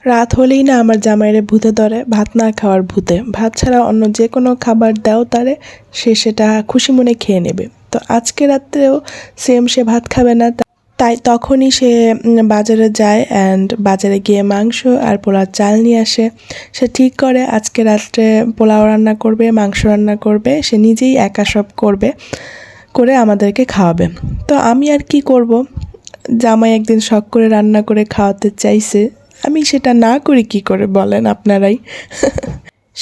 রাত হলেই না আমার জামাইরে ভূতে ধরে, ভাত না খাওয়ার ভূতে। ভাত ছাড়া অন্য যে কোনো খাবার দাও তারে, সে সেটা খুশি মনে খেয়ে নেবে। তো আজকে রাত্রেও সেম, সে ভাত খাবে না। তাই তখনই সে বাজারে যায় অ্যান্ড বাজারে গিয়ে মাংস আর পোলাও চাল নিয়ে আসে। সে ঠিক করে আজকে রাত্রে পোলাও রান্না করবে, মাংস রান্না করবে, সে নিজেই একা সব করবে, করে আমাদেরকে খাওয়াবে। তো আমি আর কি করব, জামাই একদিন শখ করে রান্না করে খাওয়াতে চাইছে, আমি সেটা না করি কি করে বলেন আপনারাই।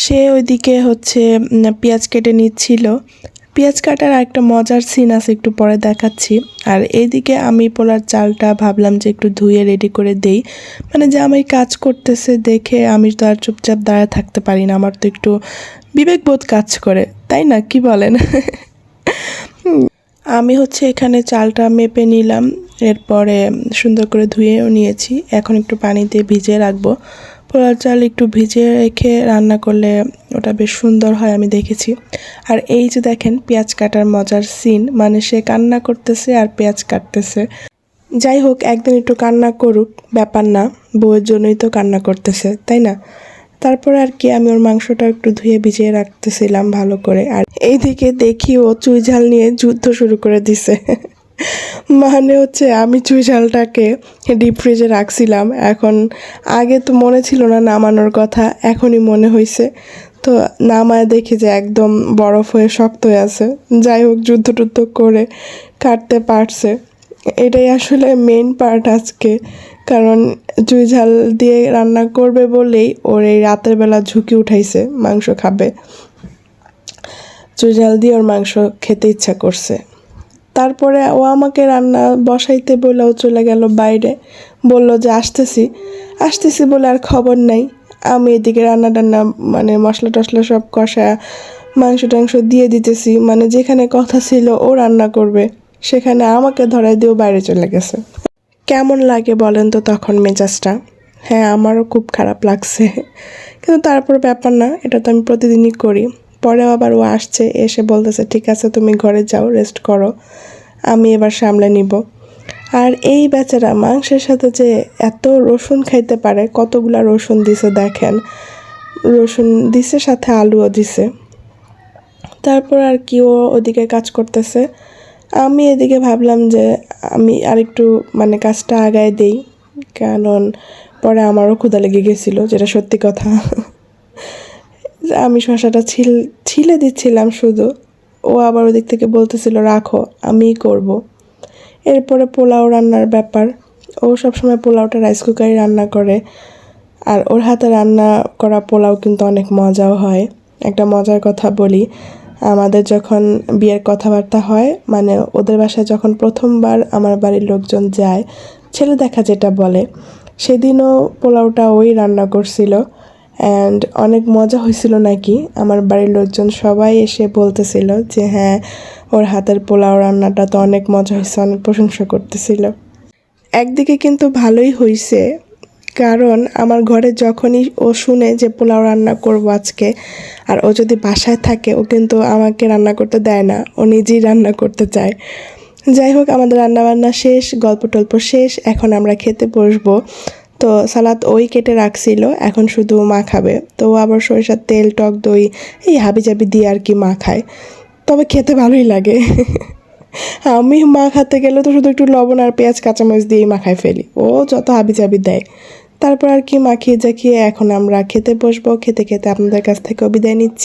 সে ওইদিকে হচ্ছে পেঁয়াজ কেটে নিচ্ছিল। পেঁয়াজ কাটার একটা মজার সিন আছে, একটু পরে দেখাচ্ছি। আর এইদিকে আমি পোলার চালটা ভাবলাম যে একটু ধুয়ে রেডি করে দেই, মানে জামাই কাজ করতেছে দেখে আমি তো আর চুপচাপ দাঁড়ায় থাকতে পারি না, আমার তো একটু বিবেকবোধ কাজ করে, তাই না, কি বলেন? আমি হচ্ছে এখানে চালটা মেপে নিলাম, এরপরে সুন্দর করে ধুয়েও নিয়েছি। এখন একটু পানি দিয়ে ভিজিয়ে রাখবো। পোলার চাল একটু ভিজিয়ে রেখে রান্না করলে ওটা বেশ সুন্দর হয়, আমি দেখেছি। আর এই যে দেখেন পেঁয়াজ কাটার মজার সিন, মানে সে কান্না করতেছে আর পেঁয়াজ কাটতেছে। যাই হোক, একদিন একটু কান্না করুক, ব্যাপার না, বউয়ের জন্যই তো কান্না করতেছে, তাই না? তারপরে আর কি আমি ওর মাংসটা একটু ধুয়ে ভিজিয়ে রাখতেছিলাম ভালো করে। আর এইদিকে দেখি ও চুই ঝাল নিয়ে যুদ্ধ শুরু করে দিছে। মানে হচ্ছে আমি চুই ঝালটাকে ডিপ ফ্রিজে রাখছিলাম, এখন আগে তো মনে ছিল না নামানোর কথা, এখনই মনে হয়েছে। তো নামায় দেখি যে একদম বরফ হয়ে শক্ত হয়ে আছে। যাই হোক, যুদ্ধ টুদ্ধ করে কাটতে পারছে, এটাই আসলে মেইন পার্ট আজকে। কারণ চুই ঝাল দিয়ে রান্না করবে বলেই ওর এই রাতের বেলা ঝুঁকি উঠাইছে, মাংস খাবে। চুই ঝাল দিয়ে ওর মাংস খেতে ইচ্ছা করছে। তারপরে ও আমাকে রান্না বসাইতে বলেও চলে গেল বাইরে, বলল যে আসতেছি আসতেছি বলে আর খবর নাই। আমি এদিকে রান্না টান্না মানে মশলা টশলা সব কষা, মাংস টাংস দিয়ে দিতেছি, মানে যেখানে কথা ছিল ও রান্না করবে সেখানে আমাকে ধরাই দিয়েও বাইরে চলে গেছে। কেমন লাগে বলেন তো তখন মেজাজটা? হ্যাঁ, আমারও খুব খারাপ লাগছে, কিন্তু তারপর ব্যাপার না, এটা তো আমি প্রতিদিনই করি। পরেও আবার ও আসছে, এসে বলতেছে ঠিক আছে তুমি ঘরে যাও, রেস্ট করো, আমি এবার সামলে নিব। আর এই বেচারা মাংসের সাথে যে এত রসুন খাইতে পারে, কতগুলা রসুন দিছে দেখেন, রসুন দিছে সাথে আলুও দিছে। তারপর আর কি ও ওদিকে কাজ করতেছে, আমি এদিকে ভাবলাম যে আমি আরেকটু মানে কাজটা আগায় দেই, কারণ পরে আমারও ক্ষুধা লেগে গেছিলো, যেটা সত্যি কথা। আমি শসাটা ছিলে দিচ্ছিলাম শুধু, ও আবার ওদিক থেকে বলতেছিল রাখো আমিই করব। এরপরে পোলাও রান্নার ব্যাপার, ও সবসময় পোলাওটা রাইস কুকারে রান্না করে, আর ওর হাতে রান্না করা পোলাও কিন্তু অনেক মজাও হয়। একটা মজার কথা বলি, আমাদের যখন বিয়ের কথাবার্তা হয়, মানে ওদের বাসায় যখন প্রথমবার আমার বাড়ির লোকজন যায়, ছেলে দেখা যেটা বলে, সেদিনও পোলাওটা ওই রান্না করছিল অ্যান্ড অনেক মজা হয়েছিল নাকি। আমার বাড়ির লোকজন সবাই এসে বলতেছিল যে হ্যাঁ, ওর হাতের পোলাও রান্নাটা তো অনেক মজা হয়েছে, অনেক প্রশংসা করতেছিল। একদিকে কিন্তু ভালোই হয়েছে, কারণ আমার ঘরে যখনই ও শুনে যে পোলাও রান্না করব আজকে, আর ও যদি বাসায় থাকে, ও কিন্তু আমাকে রান্না করতে দেয় না, ও নিজেই রান্না করতে চায়। যাই হোক, আমাদের রান্নাবান্না শেষ, গল্প টল্প শেষ, এখন আমরা খেতে বসবো। তো সালাদ ওই কেটে রাখছিল, এখন শুধু মা খাবে। তো ও আবার সরিষার তেল, টক দই, এই হাবিজাবি দিয়ে আর কি মা খায়, তবে খেতে ভালোই লাগে। আমি মাখাতে গেলে তো শুধু একটু লবণ আর পেঁয়াজ কাঁচামরিচ দিয়েই মাখায় ফেলি, ও যত হাবিজাবি দেয়। তারপর আর কি মাখিয়ে জাকিয়ে এখন আমরা খেতে বসবো, খেতে খেতে আপনাদের কাছ থেকেও বিদায় নিচ্ছি।